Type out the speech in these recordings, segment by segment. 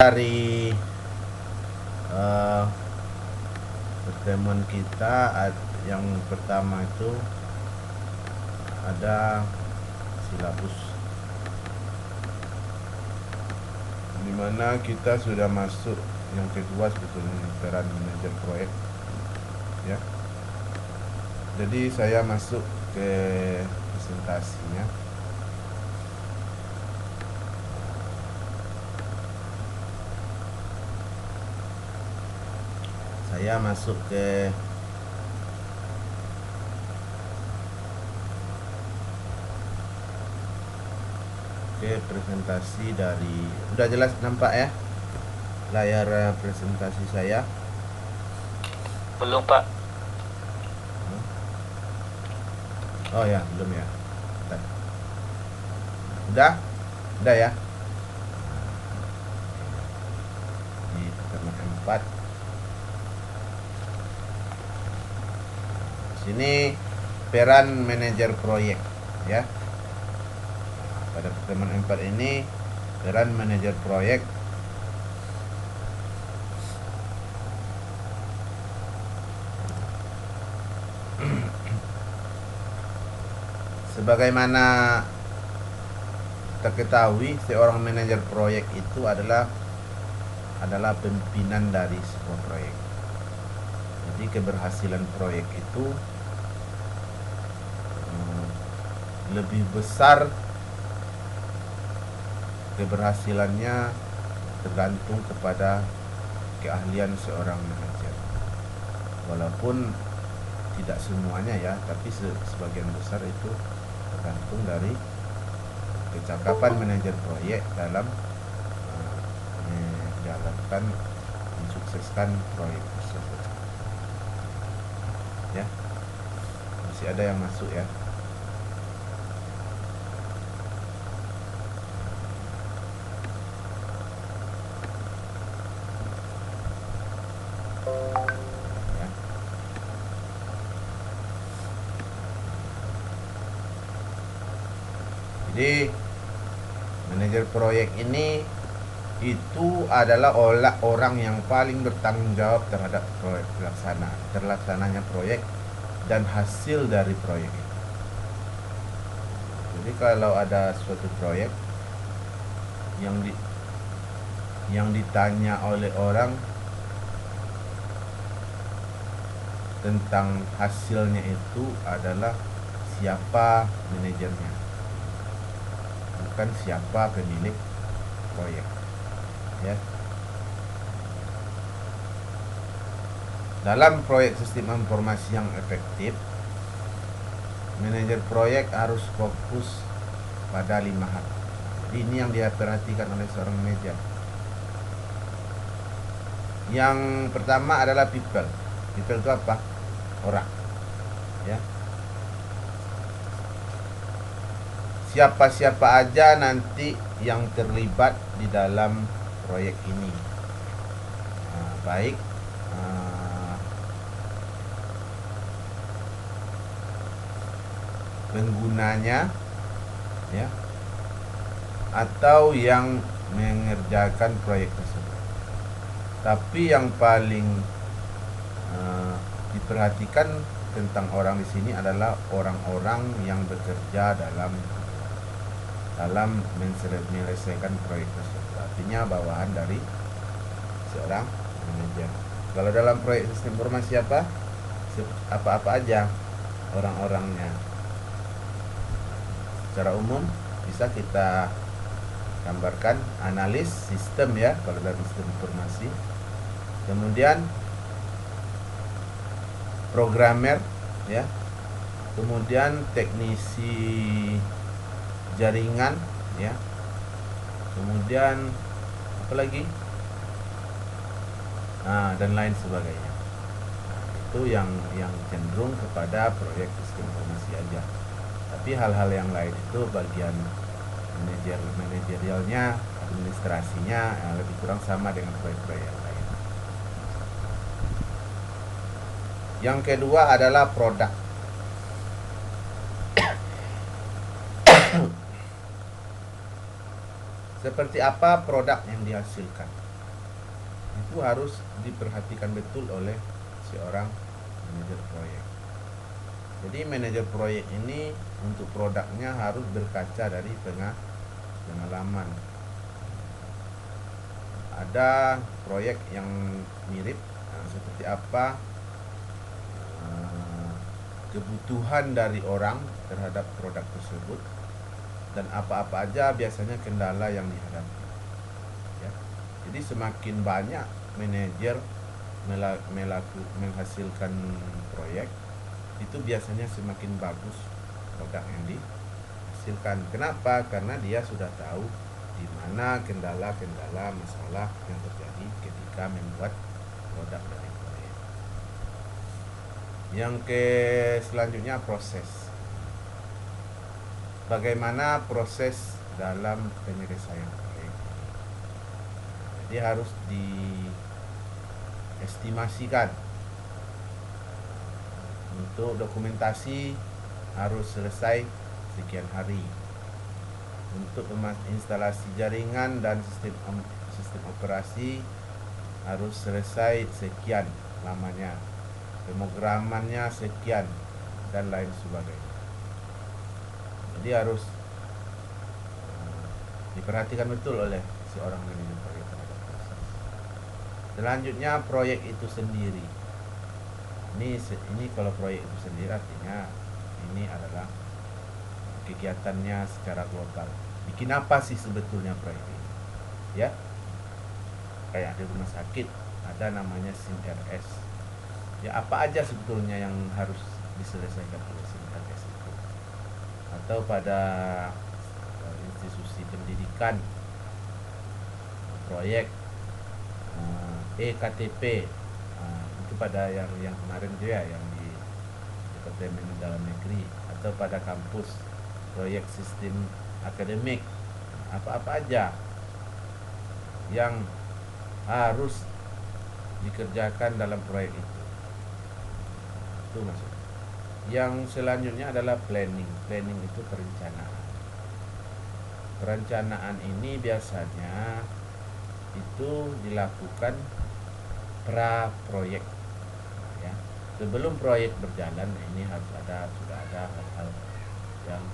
Dari pertemuan kita yang pertama itu ada silabus, dimana kita sudah masuk yang kedua sebetulnya, peran manajer proyek ya. Jadi saya masuk ke presentasinya. Saya masuk ke presentasi dari, udah jelas nampak ya layar presentasi saya? Belum, Pak. Oh ya, belum ya. Bentar. Udah ya. Di pertemuan 4. Sini peran manajer proyek ya. Pada pertemuan 4 ini peran manajer proyek sebagaimana kita ketahui, seorang manajer proyek itu adalah pimpinan dari sebuah proyek. Jadi keberhasilan proyek itu lebih besar keberhasilannya tergantung kepada keahlian seorang manajer. Walaupun tidak semuanya ya, tapi sebagian besar itu tergantung dari kecakapan manajer proyek dalam menjalankan, mensukseskan proyek tersebut ya. Masih ada yang masuk ya. Jadi manajer proyek ini itu adalah orang yang paling bertanggung jawab terhadap proyek terlaksananya proyek dan hasil dari proyek itu. Jadi kalau ada suatu proyek yang ditanya oleh orang tentang hasilnya, itu adalah siapa manajernya, bukan siapa pemilik proyek ya. Dalam proyek sistem informasi yang efektif, manajer proyek harus fokus pada 5 hal. Jadi ini yang dia perhatikan oleh seorang manajer. Yang pertama adalah people. People itu apa? Orang ya. Siapa-siapa aja nanti yang terlibat di dalam proyek ini, baik penggunanya ya, atau yang mengerjakan proyek tersebut. Tapi yang paling diperhatikan tentang orang di sini adalah orang-orang yang bekerja dalam menyelesaikan proyek tersebut. Artinya bawahan dari seorang manajer. Kalau dalam proyek sistem informasi apa aja orang-orangnya. Secara umum bisa kita gambarkan analis sistem ya, kalau dalam sistem informasi. Kemudian programmer ya. Kemudian teknisi jaringan ya. Kemudian apa lagi? Dan lain sebagainya. Itu yang cenderung kepada proyek sistem informasi aja. Tapi hal-hal yang lain itu bagian manajerialnya, administrasinya lebih kurang sama dengan proyek-proyek yang lain. Yang kedua adalah produk. Seperti apa produk yang dihasilkan. itu harus diperhatikan betul oleh seorang manajer proyek. Jadi manajer proyek ini untuk produknya harus berkaca dari pengalaman. Ada proyek yang mirip, seperti apa kebutuhan dari orang terhadap produk tersebut, dan apa-apa aja biasanya kendala yang dihadapi, ya. Jadi semakin banyak manajer menghasilkan proyek, itu biasanya semakin bagus produk yang dihasilkan. Kenapa? Karena dia sudah tahu di mana kendala-kendala masalah yang terjadi ketika membuat produk dari proyek. Yang selanjutnya proses. Bagaimana proses dalam penyelesaian proyek? Jadi harus diestimasikan. Untuk dokumentasi harus selesai sekian hari. Untuk instalasi jaringan dan sistem operasi harus selesai sekian lamanya. Pemrogramannya sekian dan lain sebagainya. Jadi harus diperhatikan betul oleh seorang manajer proyek terhadap proses. Selanjutnya proyek itu sendiri. Ini kalau proyek itu sendiri artinya ini adalah kegiatannya secara global. Bikin apa sih sebetulnya proyek ini? Ya, kayak di rumah sakit ada namanya SIM-RS. Ya, apa aja sebetulnya yang harus diselesaikan oleh SIM-RS itu? Atau pada institusi pendidikan, proyek EKTP, itu pada yang kemarin itu ya, yang di Departemen Dalam Negeri, atau pada kampus proyek sistem akademik, apa-apa aja yang harus dikerjakan dalam proyek itu maksudnya. Yang selanjutnya adalah planning. Planning itu perencanaan. Perencanaan ini biasanya itu dilakukan pra proyek, ya. Sebelum proyek berjalan, ini sudah ada hal-hal yang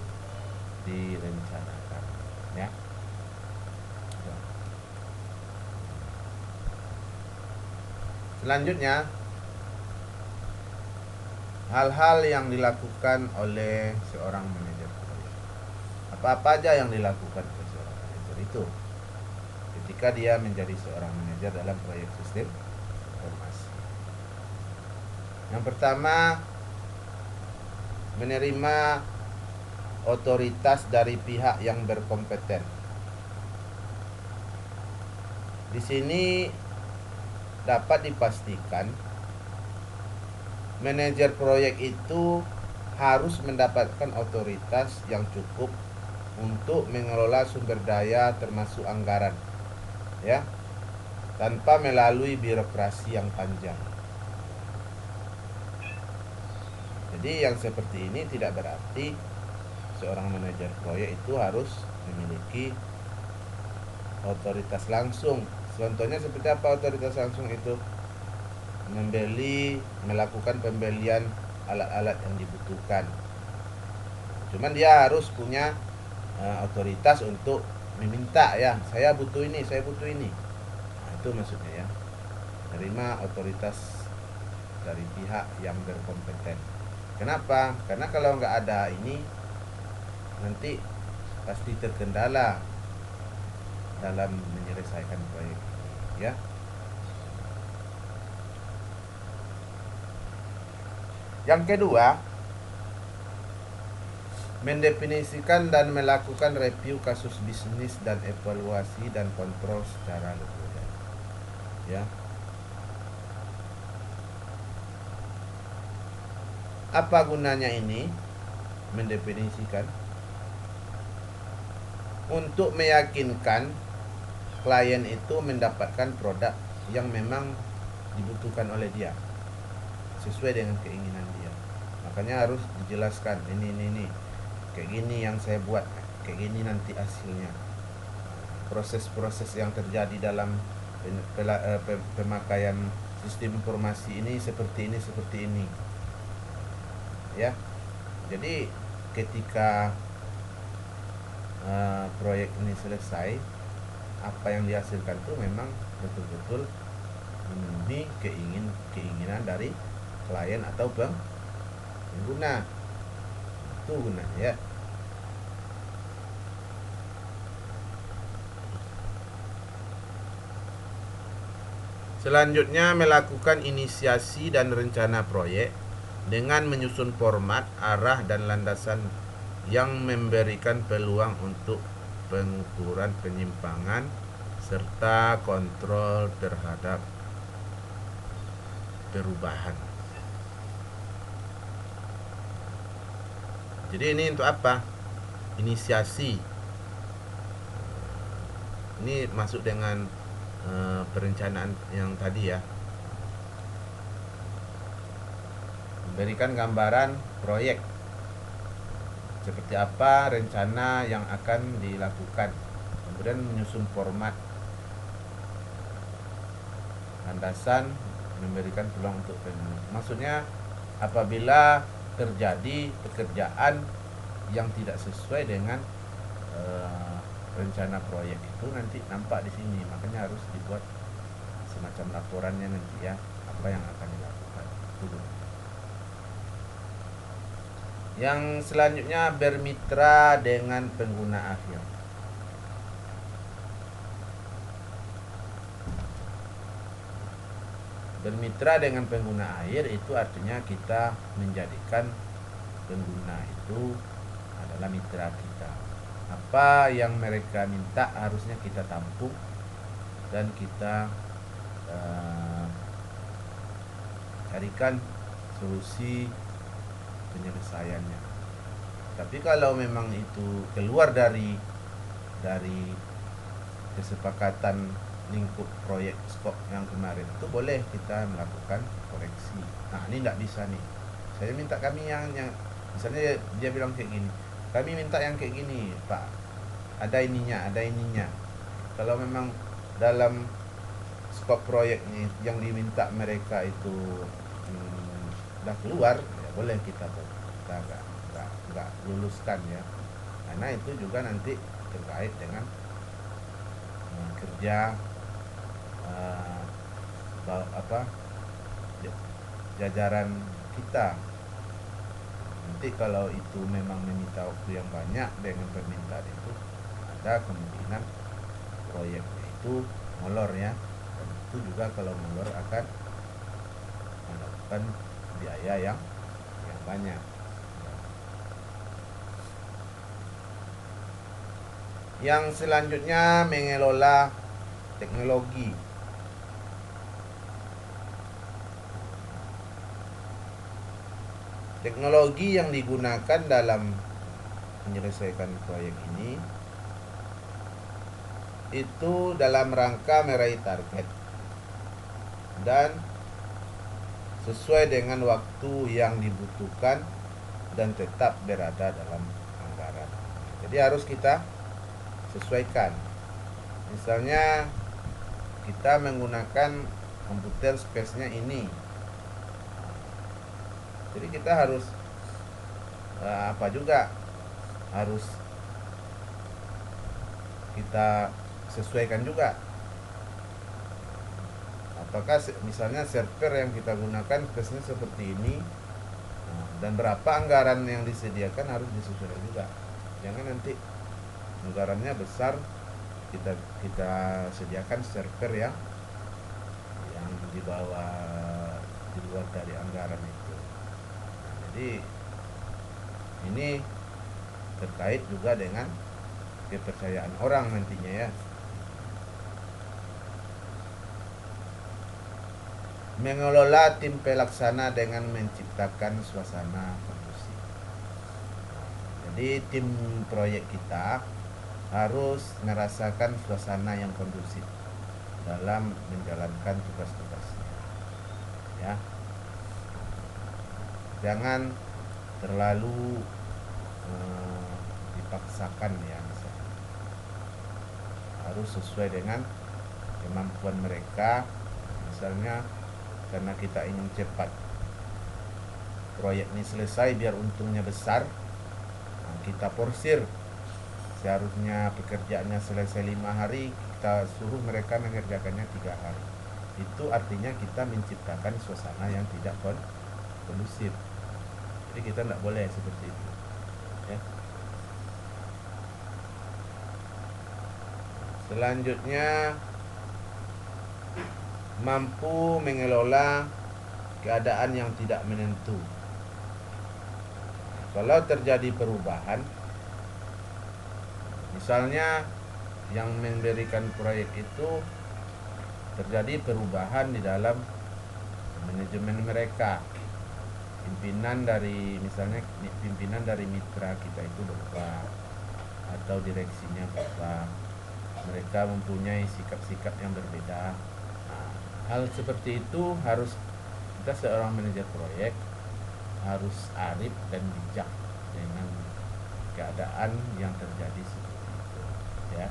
direncanakan, ya. Selanjutnya, hal-hal yang dilakukan oleh seorang manajer proyek. Apa-apa aja yang dilakukan oleh seorang manajer itu ketika dia menjadi seorang manajer dalam proyek sistem informasi. Yang pertama, menerima otoritas dari pihak yang berkompeten. Di sini dapat dipastikan manajer proyek itu harus mendapatkan otoritas yang cukup untuk mengelola sumber daya termasuk anggaran, ya, tanpa melalui birokrasi yang panjang. Jadi yang seperti ini tidak berarti seorang manajer proyek itu harus memiliki otoritas langsung. Contohnya seperti apa otoritas langsung itu? Melakukan pembelian alat-alat yang dibutuhkan. Cuman dia harus punya otoritas untuk meminta, ya, saya butuh ini. Nah, itu maksudnya, ya. Terima otoritas dari pihak yang berkompeten. Kenapa? Karena kalau nggak ada ini, nanti pasti terkendala dalam menyelesaikan proyek, ya. Yang kedua, mendefinisikan dan melakukan review kasus bisnis dan evaluasi dan kontrol secara reguler, ya. Apa gunanya ini? Mendefinisikan untuk meyakinkan klien itu mendapatkan produk yang memang dibutuhkan oleh dia sesuai dengan keinginan dia. Makanya harus dijelaskan, ini kayak gini yang saya buat, kayak gini nanti hasilnya. Proses-proses yang terjadi dalam pemakaian sistem informasi ini seperti ini ya. Jadi ketika proyek ini selesai, apa yang dihasilkan itu memang betul-betul memenuhi keinginan dari klien atau pengguna. Itu gunanya ya. Selanjutnya, melakukan inisiasi dan rencana proyek dengan menyusun format, arah, dan landasan yang memberikan peluang untuk pengukuran penyimpangan serta kontrol terhadap perubahan. Jadi ini untuk apa? Inisiasi. Ini masuk dengan perencanaan yang tadi ya. Memberikan gambaran proyek seperti apa rencana yang akan dilakukan, kemudian menyusun format, landasan, memberikan peluang untuk penyelesaian. Maksudnya apabila terjadi pekerjaan yang tidak sesuai dengan rencana proyek itu nanti nampak di sini, makanya harus dibuat semacam laporannya nanti ya, apa yang akan dilakukan. Itu. Yang selanjutnya, bermitra dengan pengguna akhir. Bermitra dengan pengguna akhir itu artinya kita menjadikan pengguna itu adalah mitra kita. Apa yang mereka minta harusnya kita tampung dan kita carikan solusi penyelesaiannya. Tapi kalau memang itu keluar dari kesepakatan lingkup proyek skop yang kemarin, itu boleh kita melakukan koreksi. Nah, ini tidak bisa nih. Saya minta kami yang misalnya dia bilang kayak gini, kami minta yang kayak gini, Pak. Ada ininya. Kalau memang dalam skop proyeknya yang diminta mereka itu sudah keluar, ya boleh kita nggak luluskan ya. Karena itu juga nanti terkait dengan kerja jajaran kita. Nanti kalau itu memang meminta waktu yang banyak dengan permintaan itu, ada kemungkinan proyeknya itu molor ya. Dan itu juga kalau molor akan melakukan biaya yang banyak. Yang selanjutnya, mengelola teknologi. Teknologi yang digunakan dalam menyelesaikan proyek ini itu dalam rangka meraih target dan sesuai dengan waktu yang dibutuhkan dan tetap berada dalam anggaran. Jadi harus kita sesuaikan. Misalnya kita menggunakan komputer space-nya ini, jadi kita harus harus kita sesuaikan juga. Apakah misalnya server yang kita gunakan space-nya seperti ini, dan berapa anggaran yang disediakan harus disesuaikan juga. Jangan nanti anggarannya besar, kita sediakan server yang di luar dari anggaran itu. Jadi ini terkait juga dengan kepercayaan orang nantinya ya. Mengelola tim pelaksana dengan menciptakan suasana kondusif. Jadi tim proyek kita harus merasakan suasana yang kondusif dalam menjalankan tugas-tugasnya ya. Jangan terlalu dipaksakan ya, misalnya. Harus sesuai dengan kemampuan mereka. Misalnya karena kita ingin cepat proyek ini selesai biar untungnya besar, nah, kita porsir. Seharusnya pekerjaannya selesai 5 hari, kita suruh mereka mengerjakannya 3 hari. Itu artinya kita menciptakan suasana yang tidak kondusif. Jadi kita tidak boleh seperti itu, ya. Selanjutnya, mampu mengelola keadaan yang tidak menentu. Kalau terjadi perubahan, misalnya yang memberikan proyek itu terjadi perubahan di dalam manajemen mereka, pimpinan dari mitra kita itu berubah atau direksinya berubah, mereka mempunyai sikap-sikap yang berbeda. Nah, hal seperti itu harus kita seorang manajer proyek harus arif dan bijak dengan keadaan yang terjadi seperti itu, ya.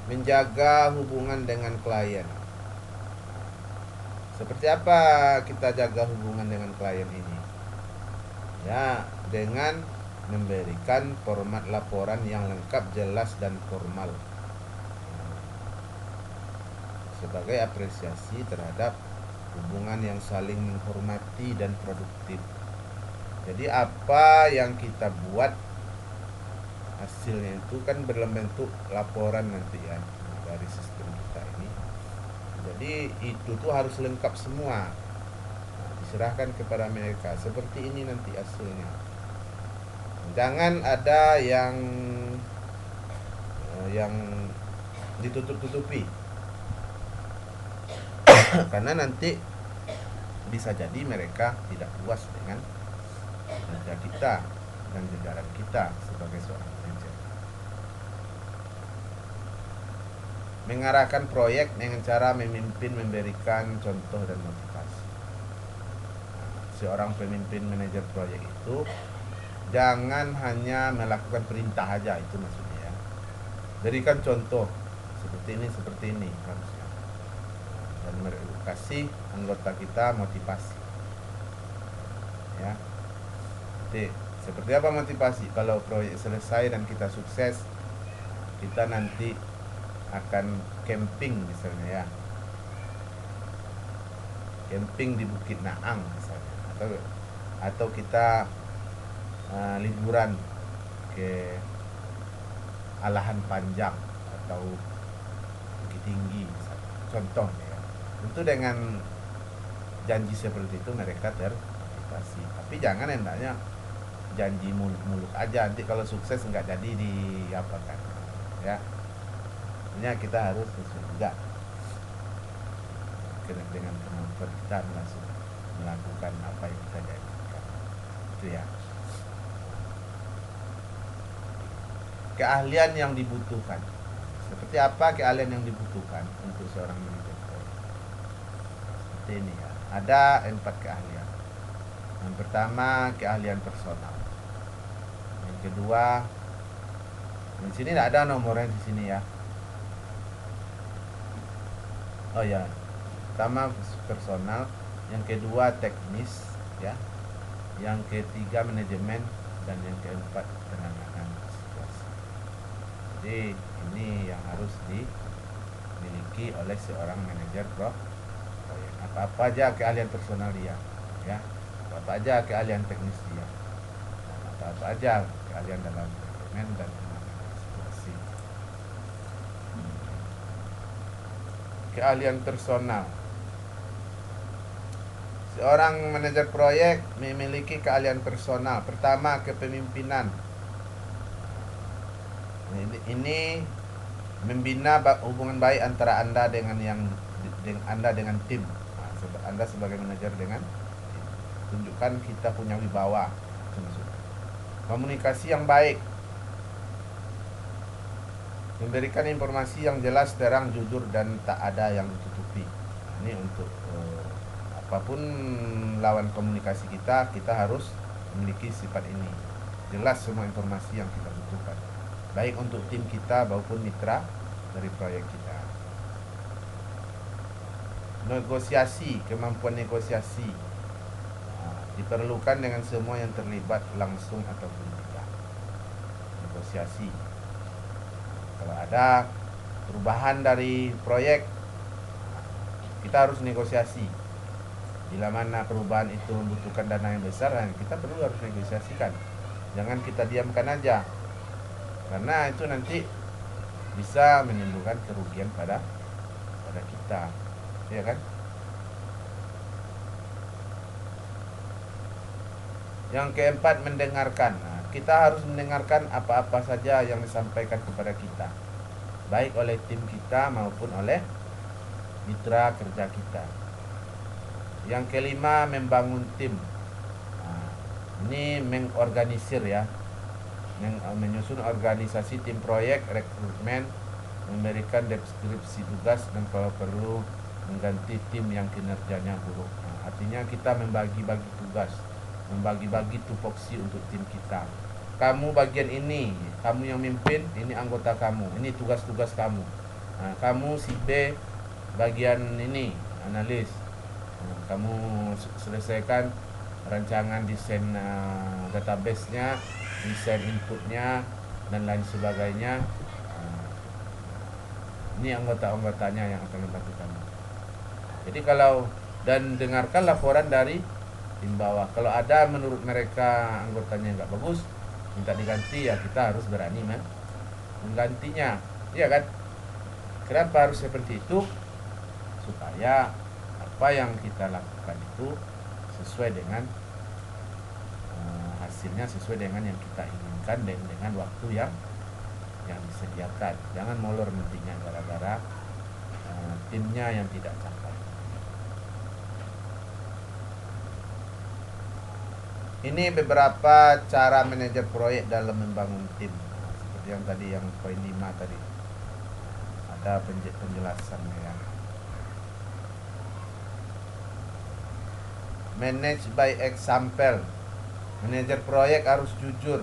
Menjaga hubungan dengan klien. Seperti apa kita jaga hubungan dengan klien ini? Ya, dengan memberikan format laporan yang lengkap, jelas, dan formal sebagai apresiasi terhadap hubungan yang saling menghormati dan produktif. Jadi apa yang kita buat hasilnya itu kan dalam bentuk laporan nanti ya dari sistem kita ini. Jadi itu tuh harus lengkap semua. Nah, diserahkan kepada mereka. Seperti ini nanti hasilnya. Jangan ada yang ditutup-tutupi. Karena nanti bisa jadi mereka tidak puas dengan kerja kita dan jajaran kita sebagai seorang manajer. Mengarahkan proyek dengan cara memimpin, memberikan contoh dan motivasi. Seorang pemimpin manajer proyek itu jangan hanya melakukan perintah aja, itu maksudnya ya. Berikan contoh seperti ini harusnya. Dan kasih anggota kita motivasi. Ya. Jadi, seperti apa motivasi? Kalau proyek selesai dan kita sukses, kita nanti akan camping misalnya ya. Camping di Bukit Naang misalnya, atau kita liburan ke Alahan Panjang atau Bukit Tinggi misalnya. Contoh ya. Tentu dengan janji seperti itu mereka termotivasi. Tapi jangan hendaknya janji muluk-muluk aja, nanti kalau sukses nggak jadi diapakan ya. Hanya kita harus sesuai juga dengan kemampuan kita langsung melakukan apa yang kita janjikan, itu ya. Keahlian yang dibutuhkan. Seperti apa keahlian yang dibutuhkan untuk seorang manajer proyek? Seperti ini ya. Ada 4 keahlian. Yang pertama, keahlian personal. Yang kedua, di sini tidak ada nomornya di sini ya. Oh ya, pertama personal, yang kedua teknis ya, yang ketiga manajemen, dan yang keempat penanganan situasi. Jadi ini yang harus dimiliki oleh seorang manajer proyek. Apa aja keahlian personal dia, ya, apa aja keahlian teknis dia, dan apa aja keahlian dalam manajemen dan penanganan situasi. Keahlian personal. Seorang manajer proyek memiliki keahlian personal. Pertama, kepemimpinan. Ini membina hubungan baik antara Anda dengan tim. Anda sebagai manajer dengan tim. Tunjukkan kita punya wibawa. Komunikasi yang baik. Memberikan informasi yang jelas, terang, jujur, dan tak ada yang ditutupi. Ini untuk apapun lawan komunikasi kita harus memiliki sifat ini. Jelas semua informasi yang kita butuhkan. baik untuk tim kita maupun mitra dari proyek kita. Negosiasi, kemampuan negosiasi diperlukan dengan semua yang terlibat langsung ataupun tidak. Negosiasi. Kalau ada perubahan dari proyek, kita harus negosiasi. Bila mana perubahan itu membutuhkan dana yang besar, kita perlu harus negosiasikan. Jangan kita diamkan aja, karena itu nanti bisa menimbulkan kerugian pada kita, ya kan? Yang keempat, mendengarkan. Kita harus mendengarkan apa-apa saja yang disampaikan kepada kita, baik oleh tim kita maupun oleh mitra kerja kita. Yang kelima, membangun tim. Ini mengorganisir ya, menyusun organisasi tim proyek, rekrutmen, memberikan deskripsi tugas, dan kalau perlu mengganti tim yang kinerjanya buruk. Artinya kita membagi-bagi tugas, membagi-bagi tupoksi untuk tim kita. Kamu bagian ini, kamu yang mimpin, ini anggota kamu, ini tugas-tugas kamu. Kamu si B bagian ini, analis. Kamu selesaikan rancangan desain database-nya, desain inputnya, dan lain sebagainya. Ini anggota-anggotanya yang akan membantu kamu. Jadi dan dengarkan laporan dari tim bawah. Kalau ada menurut mereka anggotanya nggak bagus, minta diganti, ya kita harus berani menggantinya, iya kan? Kenapa harus seperti itu? Supaya apa yang kita lakukan itu sesuai dengan hasilnya, sesuai dengan yang kita inginkan dan dengan waktu yang disediakan. Jangan molor nantinya gara-gara timnya yang tidak capai. Ini beberapa cara manajer proyek dalam membangun tim. Seperti yang tadi, yang poin 5 tadi, ada penjelasannya ya. Manage by example. Manajer proyek harus jujur,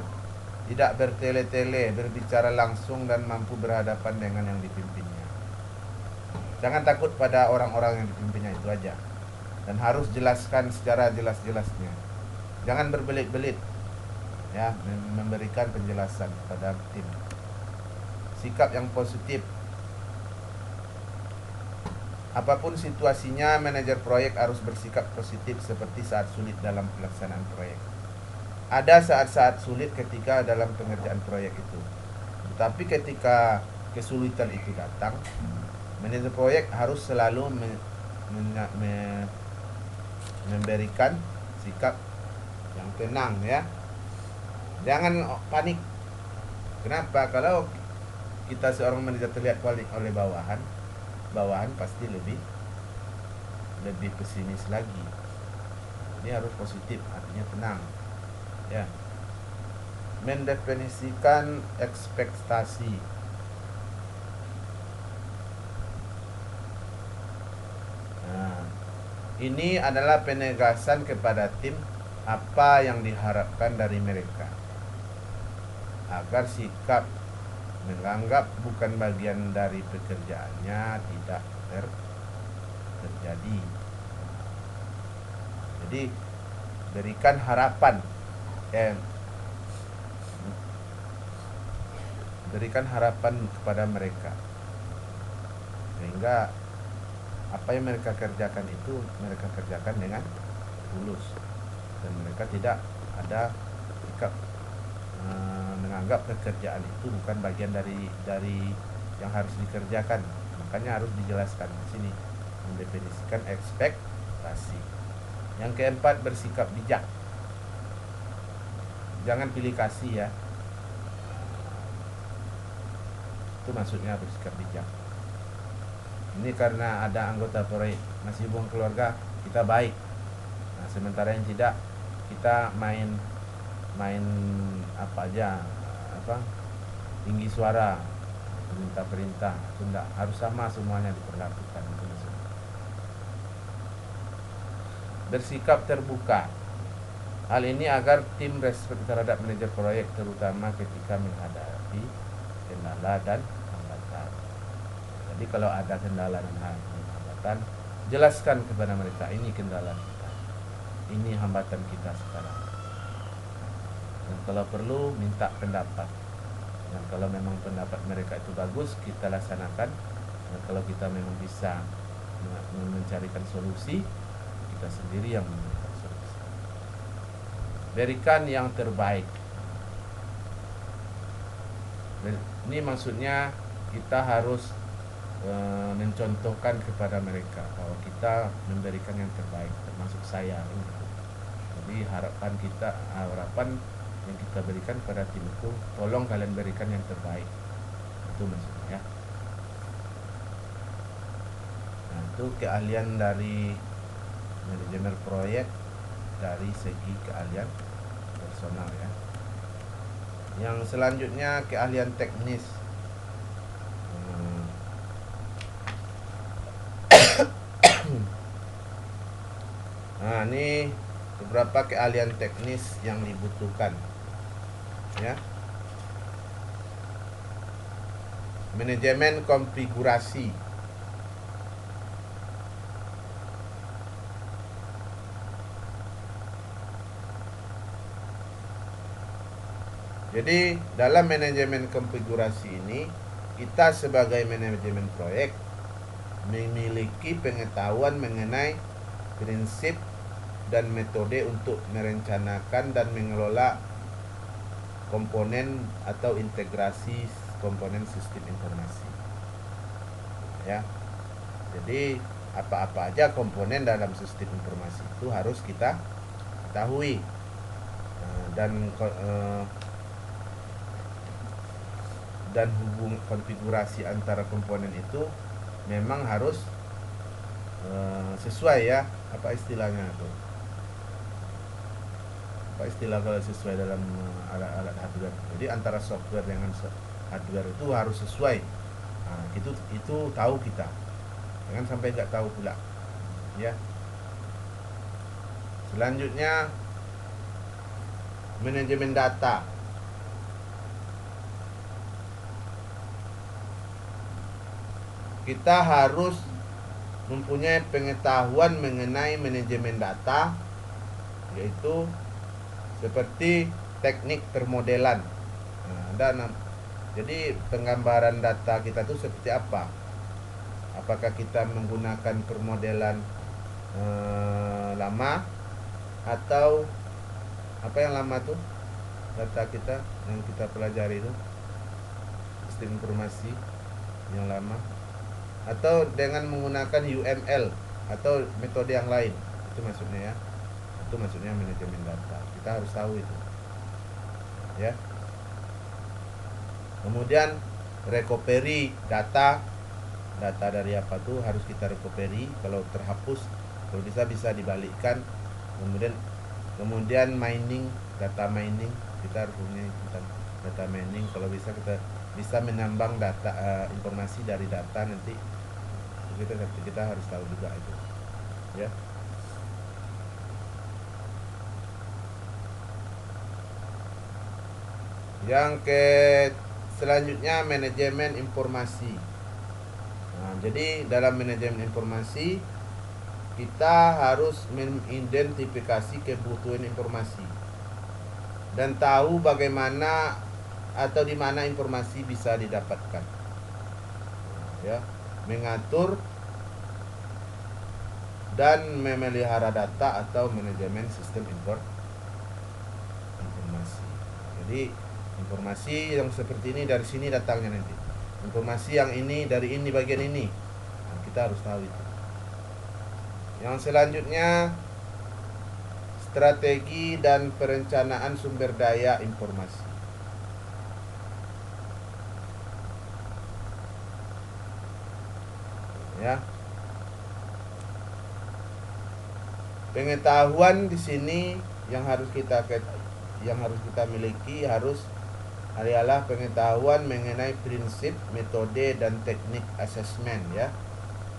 tidak bertele-tele, berbicara langsung, dan mampu berhadapan dengan yang dipimpinnya. Jangan takut pada orang-orang yang dipimpinnya itu aja, dan harus jelaskan secara jelas-jelasnya. Jangan berbelit-belit ya, memberikan penjelasan pada tim. Sikap yang positif. Apapun situasinya, manajer proyek harus bersikap positif, seperti saat sulit dalam pelaksanaan proyek. Ada saat-saat sulit ketika dalam pengerjaan proyek itu, tetapi ketika kesulitan itu datang, manajer proyek harus selalu memberikan sikap yang tenang ya. Jangan panik. Kenapa? Kalau kita seorang manajer terlihat panik oleh bawahan pasti lebih pesimis lagi. Ini harus positif, artinya tenang ya. Mendefinisikan ekspektasi. Ini adalah penegasan kepada tim apa yang diharapkan dari mereka, agar sikap menganggap bukan bagian dari pekerjaannya tidak terjadi. Jadi berikan harapan, berikan harapan kepada mereka, sehingga apa yang mereka kerjakan itu mereka kerjakan dengan tulus, dan mereka tidak ada sikap menganggap pekerjaan itu bukan bagian dari yang harus dikerjakan. Makanya harus dijelaskan di sini, mendefinisikan ekspektasi. Yang keempat, bersikap bijak. Jangan pilih kasih ya. Itu maksudnya bersikap bijak. Ini karena ada anggota proyek masih hubungan keluarga, kita baik. Nah, sementara yang tidak, kita main apa aja, tinggi suara, perintah itu enggak, harus sama semuanya diperlakukan. Bersikap terbuka. Hal ini agar tim respect terhadap manajer proyek, terutama ketika menghadapi kendala dan hambatan. Jadi kalau ada kendala dan hambatan, jelaskan kepada mereka, ini kendala kita, ini hambatan kita sekarang. Dan kalau perlu minta pendapat. Dan kalau memang pendapat mereka itu bagus, kita laksanakan. Dan kalau kita memang bisa mencarikan solusi, kita sendiri yang memberikan solusi. Berikan yang terbaik. Ini maksudnya kita harus mencontohkan kepada mereka bahwa kita memberikan yang terbaik, termasuk saya. Jadi harapan yang kita berikan pada tim itu, tolong kalian berikan yang terbaik. Itu maksudnya ya. Nah, itu keahlian dari manajemen proyek dari segi keahlian personal ya. Yang selanjutnya keahlian teknis. Nah, ini beberapa keahlian teknis yang dibutuhkan ya. Manajemen konfigurasi. Jadi dalam manajemen konfigurasi ini, kita sebagai manajemen proyek memiliki pengetahuan mengenai prinsip dan metode untuk merencanakan dan mengelola komponen atau integrasi komponen sistem informasi. Ya. Jadi apa-apa aja komponen dalam sistem informasi itu harus kita ketahui. Dan hubungan konfigurasi antara komponen itu memang harus sesuai ya. Apa istilahnya itu? Apa istilah kalau sesuai dalam alat-alat hardware? Jadi antara software dengan hardware itu harus sesuai. Nah, itu tahu kita. Jangan sampai nggak tahu pula. Ya. Selanjutnya manajemen data. Kita harus mempunyai pengetahuan mengenai manajemen data, yaitu seperti teknik permodelan. Jadi penggambaran data kita itu seperti apa? Apakah kita menggunakan permodelan lama atau apa yang lama tuh data kita yang kita pelajari itu, sistem informasi yang lama, atau dengan menggunakan UML atau metode yang lain. Itu maksudnya ya. Itu maksudnya manajemen data. Kita harus tahu itu. Ya. Kemudian recovery data. Data dari apa tuh harus kita recovery. Kalau terhapus, kalau bisa dibalikkan. Kemudian mining, data mining. Kita harus punya data mining. Kalau bisa kita bisa menambang data informasi dari data nanti kita harus tahu juga itu ya. Yang selanjutnya manajemen informasi. Nah, jadi dalam manajemen informasi kita harus mengidentifikasi kebutuhan informasi dan tahu bagaimana atau di mana informasi bisa didapatkan. Ya, mengatur dan memelihara data atau manajemen sistem informasi. Jadi informasi yang seperti ini dari sini datangnya nanti. Informasi yang ini dari ini bagian ini. Nah, kita harus tahu itu. Yang selanjutnya strategi dan perencanaan sumber daya informasi. Ya. Pengetahuan di sini yang harus kita miliki adalah pengetahuan mengenai prinsip, metode dan teknik asesmen ya.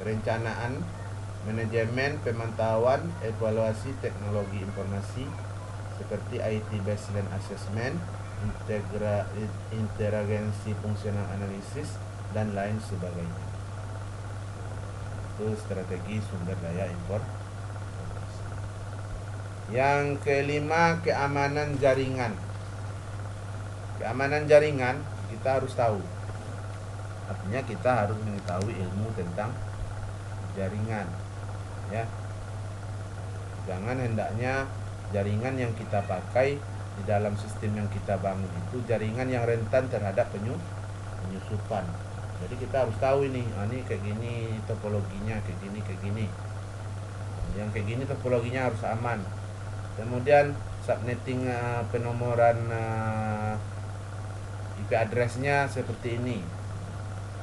Perencanaan, manajemen, pemantauan, evaluasi teknologi informasi seperti IT baseline assessment, interagensi fungsional analisis, dan lain sebagainya. Itu strategi sumber daya informasi. Yang kelima, keamanan jaringan. Keamanan jaringan kita harus tahu. Artinya kita harus mengetahui ilmu tentang jaringan, ya. Jangan hendaknya jaringan yang kita pakai di dalam sistem yang kita bangun itu jaringan yang rentan terhadap penyusupan. Jadi kita harus tahu ini kayak gini topologinya, kayak gini. Yang kayak gini topologinya harus aman. Kemudian subnetting penomoran IP address-nya seperti ini.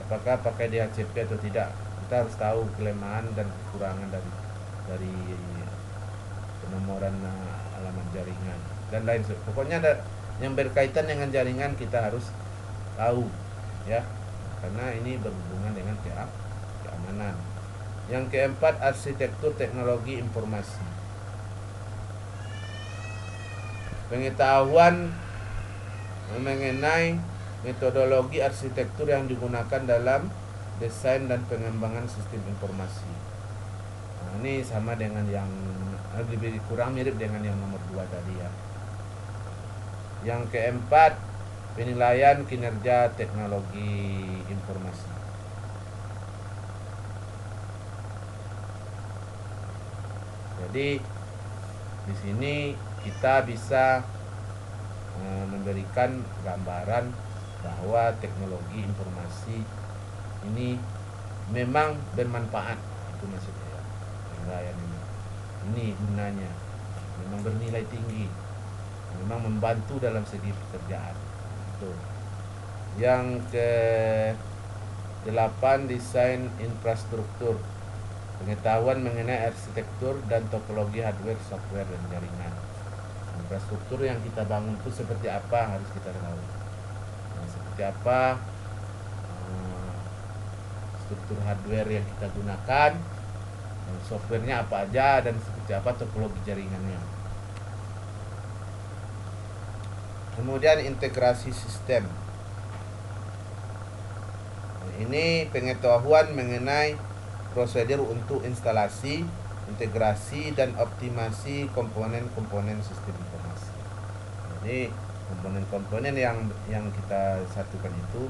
Apakah pakai DHCP atau tidak? Kita harus tahu kelemahan dan kekurangan dari penomoran alamat jaringan dan lain sebagainya. Pokoknya yang berkaitan dengan jaringan kita harus tahu, ya, karena ini berhubungan dengan keamanan. Yang keempat, arsitektur teknologi informasi. Pengetahuan mengenai metodologi arsitektur yang digunakan dalam desain dan pengembangan sistem informasi. Nah, ini sama dengan yang lebih kurang mirip dengan yang nomor 2 tadi, ya. Yang keempat, penilaian kinerja teknologi informasi. Jadi di sini kita bisa memberikan gambaran bahwa teknologi informasi ini memang bermanfaat, itu maksudnya, ya. Penilaian ini gunanya memang bernilai tinggi, memang membantu dalam segi pekerjaan. Itu. Yang ke-8, desain infrastruktur. Pengetahuan mengenai arsitektur dan topologi hardware, software, dan jaringan. Infrastruktur yang kita bangun itu seperti apa harus kita tahu. Nah, seperti apa struktur hardware yang kita gunakan, softwarenya apa aja, dan seperti apa topologi jaringannya. Kemudian integrasi sistem. Ini pengetahuan mengenai prosedur untuk instalasi, integrasi, dan optimasi komponen-komponen sistem informasi. Jadi komponen-komponen yang kita satukan itu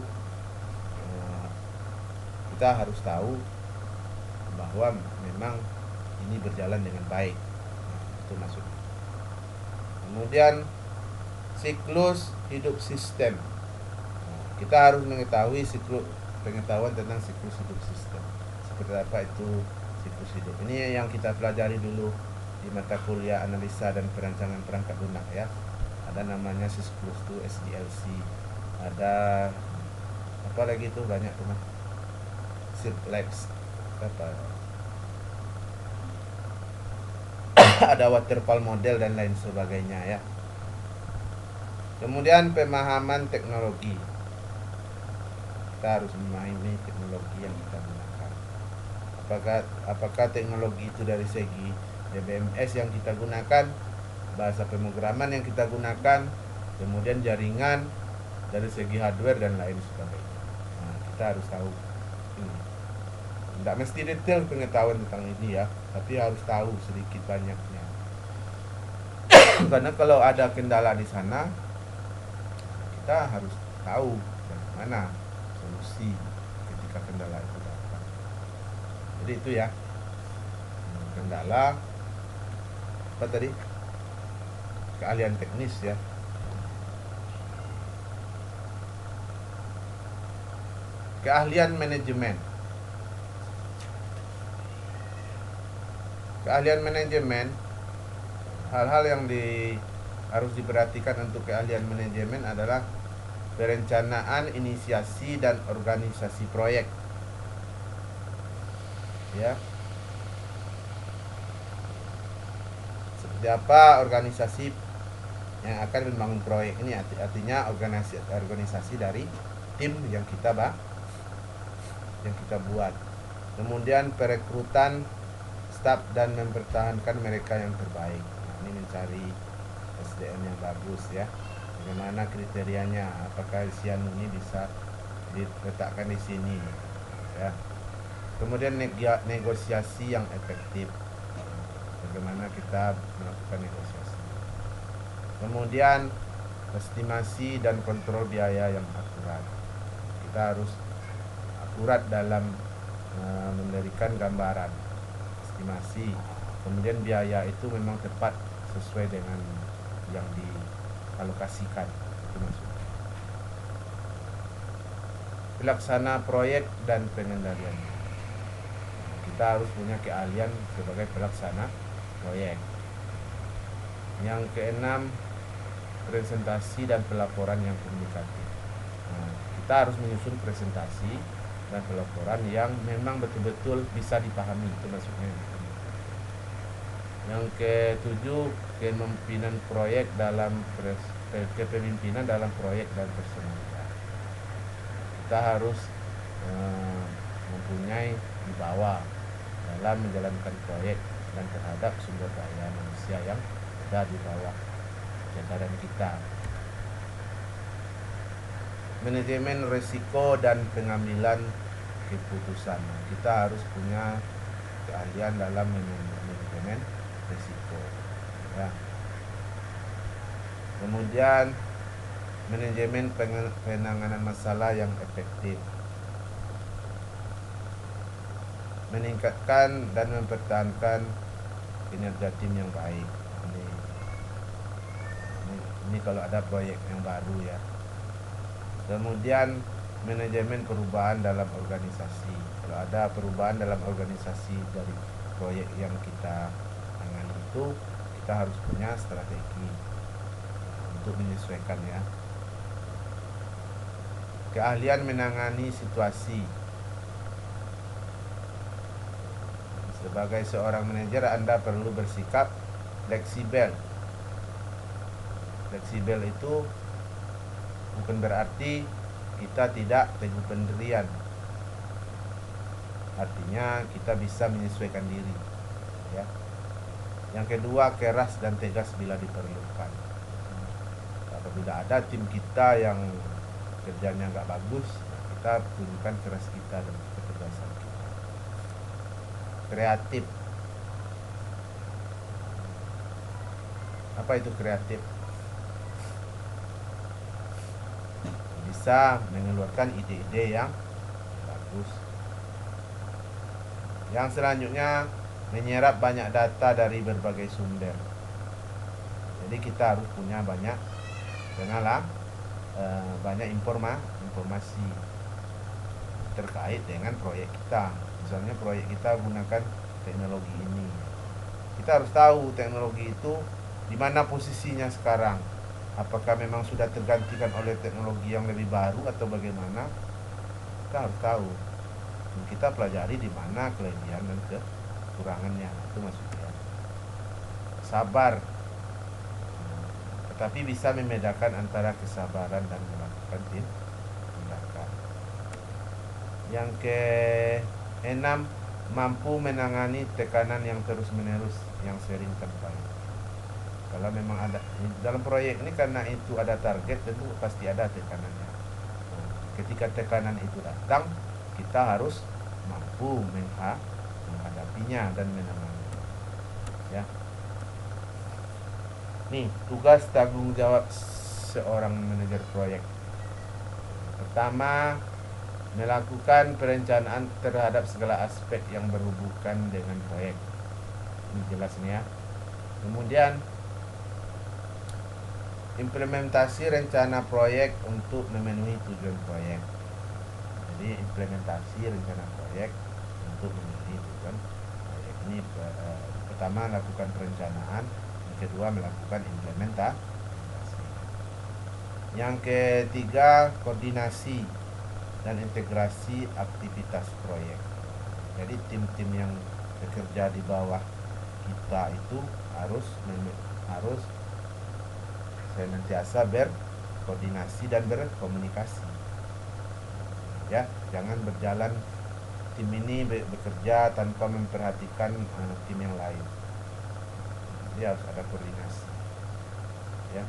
kita harus tahu bahwa memang ini berjalan dengan baik. Nah, itu maksudnya. Kemudian siklus hidup sistem. Nah, kita harus mengetahui pengetahuan tentang siklus hidup sistem. Seperti apa itu siklus hidup. Ini yang kita pelajari dulu di mata kuliah analisa dan perancangan perangkat lunak, ya. Ada namanya siklus itu SDLC. Ada apa lagi itu banyak tuh, Simplex apa ada waterfall model dan lain sebagainya, ya. Kemudian pemahaman teknologi. Kita harus memahami teknologi yang kita gunakan. Apakah teknologi itu dari segi DBMS yang kita gunakan, bahasa pemrograman yang kita gunakan, kemudian jaringan, dari segi hardware dan lain sebagainya. Nah, kita harus tahu ini. Tidak mesti detail pengetahuan tentang ini, ya, tapi harus tahu sedikit banyaknya. Karena kalau ada kendala di sana, kita harus tahu bagaimana solusi ketika kendala itu datang. Jadi itu, ya, kendala apa tadi, keahlian teknis, ya. Keahlian manajemen. Keahlian manajemen, hal-hal yang harus diperhatikan untuk keahlian manajemen adalah perencanaan, inisiasi, dan organisasi proyek, ya. Seperti apa organisasi yang akan membangun proyek ini, artinya organisasi dari tim yang kita buat. Kemudian perekrutan staf dan mempertahankan mereka yang terbaik. Nah, ini mencari SDM yang bagus, ya. bagaimana kriterianya, apakah isian ini bisa diletakkan di sini, ya. Kemudian negosiasi yang efektif, bagaimana kita melakukan negosiasi. Kemudian estimasi dan kontrol biaya yang akurat, kita harus akurat dalam memberikan gambaran estimasi. Kemudian biaya itu memang tepat sesuai dengan yang dialokasikan, itu maksudnya. Pelaksana proyek dan pengendalian, kita harus punya keahlian sebagai pelaksana proyek. Yang keenam, presentasi dan pelaporan yang komunikatif. Nah, kita harus menyusun presentasi dan pelaporan yang memang betul-betul bisa dipahami, itu maksudnya. Yang ketujuh, kepemimpinan proyek dalam kepemimpinan dalam proyek dan personalitas. Kita harus mempunyai wibawa dalam menjalankan proyek dan terhadap sumber daya manusia yang ada di bawah jabatan kita. Manajemen risiko dan pengambilan keputusan, kita harus punya keahlian dalam manajemen risiko, ya. Kemudian manajemen penanganan masalah yang efektif, meningkatkan dan mempertahankan kinerja tim yang baik. Ini kalau ada proyek yang baru, ya. Kemudian manajemen perubahan dalam organisasi, kalau ada perubahan dalam organisasi dari proyek yang kita tangani itu, kita harus punya strategi untuk menyesuaikan, ya. Keahlian menangani situasi, sebagai seorang manajer Anda perlu bersikap fleksibel. Fleksibel itu bukan berarti kita tidak teguh pendirian, artinya kita bisa menyesuaikan diri, ya. Yang kedua, keras dan tegas bila diperlukan. Apabila ada tim kita yang kerjanya nggak bagus, kita tunjukkan keras kita dan ketegasan kita. Kreatif, apa itu kreatif? Bisa mengeluarkan ide-ide yang bagus. Yang selanjutnya, menyerap banyak data dari berbagai sumber. Jadi kita harus punya banyak informasi terkait dengan proyek kita. Misalnya proyek kita gunakan teknologi ini, kita harus tahu teknologi itu di mana posisinya sekarang. Apakah memang sudah tergantikan oleh teknologi yang lebih baru atau bagaimana? Kita harus tahu. Dan kita pelajari di mana kelebihan dan kekurangannya. Itu maksudnya. Sabar, tetapi bisa membedakan antara kesabaran dan melakukan tindakan. Yang keenam, mampu menangani tekanan yang terus-menerus yang sering terjadi. Kalau memang ada dalam proyek ini, karena itu ada target, tentu pasti ada tekanannya. Ketika tekanan itu datang, kita harus mampu menghadapinya dan menangani, ya. Nih, tugas tanggung jawab seorang manajer proyek. Pertama, melakukan perencanaan terhadap segala aspek yang berhubungan dengan proyek. Ini jelas nih, ya. Kemudian implementasi rencana proyek untuk memenuhi tujuan proyek. Jadi implementasi rencana proyek untuk memenuhi tujuan proyek ini, pertama lakukan perencanaan, yang kedua melakukan implementasi. Yang ketiga, koordinasi dan integrasi aktivitas proyek. Jadi tim-tim yang bekerja di bawah kita itu harus senantiasa berkoordinasi dan berkomunikasi, ya. Jangan berjalan tim ini bekerja tanpa memperhatikan tim yang lain. Jadi harus ada koordinasi, ya.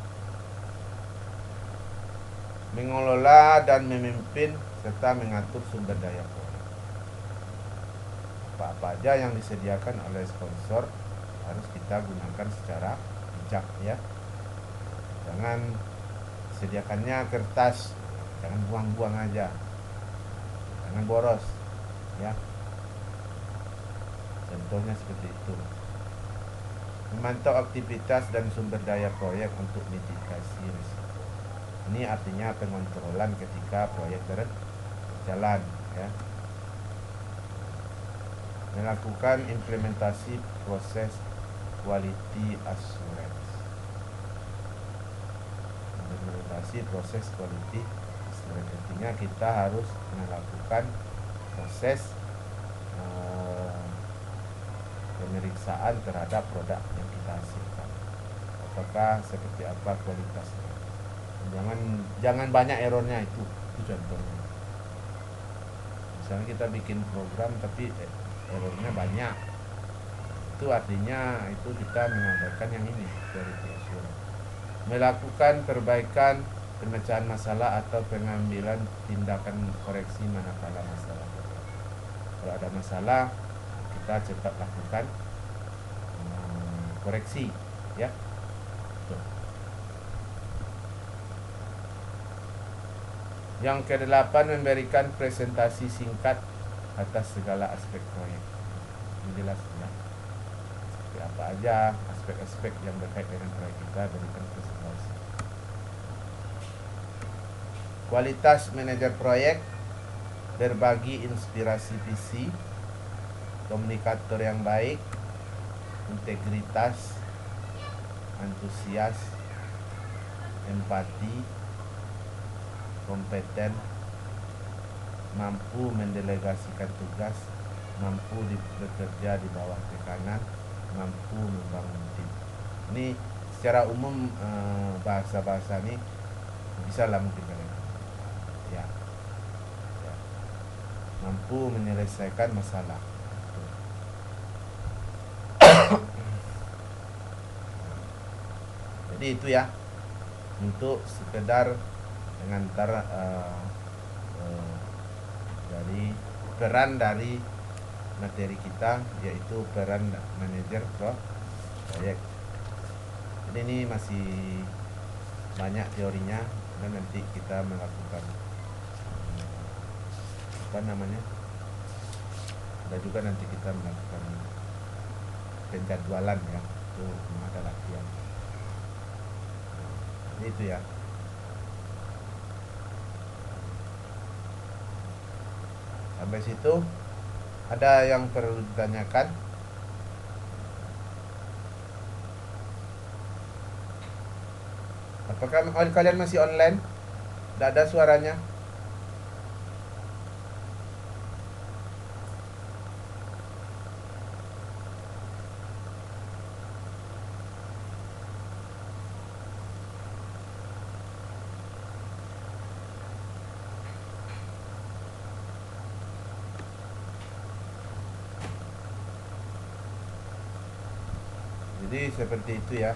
mengelola dan memimpin serta mengatur sumber daya proyek. Apa aja yang disediakan oleh sponsor harus kita gunakan secara bijak ya. Jangan sediakannya kertas, jangan buang-buang aja, jangan boros ya. Contohnya seperti itu. Memantau aktivitas dan sumber daya proyek untuk mitigasi risiko. Ini artinya pengontrolan ketika proyek berjalan ya. Melakukan implementasi proses quality assurance. Implementasi proses quality assurance artinya kita harus melakukan proses pemeriksaan terhadap produk yang kita hasilkan. Apakah seperti apa kualitasnya? Jangan banyak errornya, itu contohnya. Misalnya kita bikin program tapi errornya banyak, itu artinya itu kita mengabaikan yang ini, quality assurance. Melakukan perbaikan, pemecahan masalah atau pengambilan tindakan koreksi manakala masalah. Kalau ada masalah kita cepat lakukan koreksi ya. Yang ke-8, memberikan presentasi singkat atas segala aspek proyek. Ini jelas ya. Seperti apa aja aspek-aspek yang berkait dengan proyek kita, berikan presentasi. Kualitas manajer proyek, berbagi inspirasi visi, komunikator yang baik, integritas, antusias, empati, kompeten, mampu mendelegasikan tugas, mampu bekerja di bawah tekanan, mampu membangun tim. Ini secara umum bahasa-bahasa ini bisa lah mungkin kalian ya. Mampu menyelesaikan masalah. Jadi itu ya, untuk sekedar mengantar dari peran dari materi kita, yaitu peran manajer proyek. Jadi ini masih banyak teorinya, dan nanti kita melakukan ada juga nanti kita melakukan penjadwalan ya, itu ada latihan. Itu ya. Sampai situ ada yang perlu ditanyakan? Apakah kalian masih online? Tidak ada suaranya? Jadi seperti itu ya.